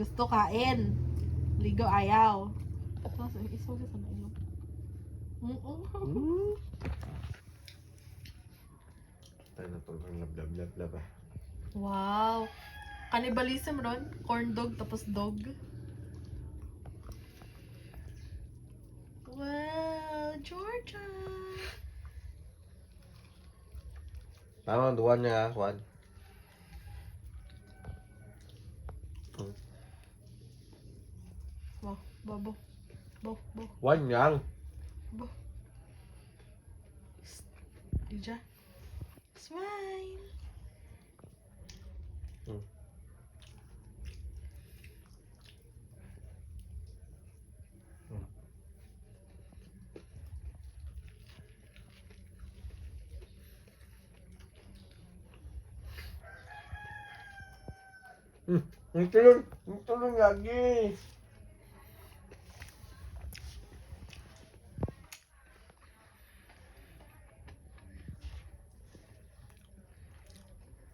Gusto kain. Ligo ayaw. Isaw sa ilong. Tayo na to ng lab. Wow. Cannibalism ron. Corn dog tapos dog. Wow, Georgia. Tama, duwan niya, Juan. Wow, babo. Bo. Juan yang. Bo. Ija. Smile. Ang tulong lagi.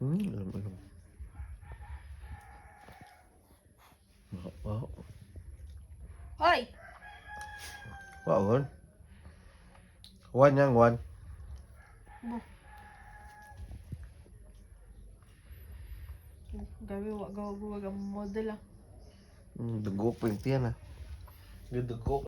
Alam. Wow. Hoy! Wow, Juan. Juan yang, Juan. Bo. Gawa ang model ah. Dugo pa yung tiyan ah. Dugo.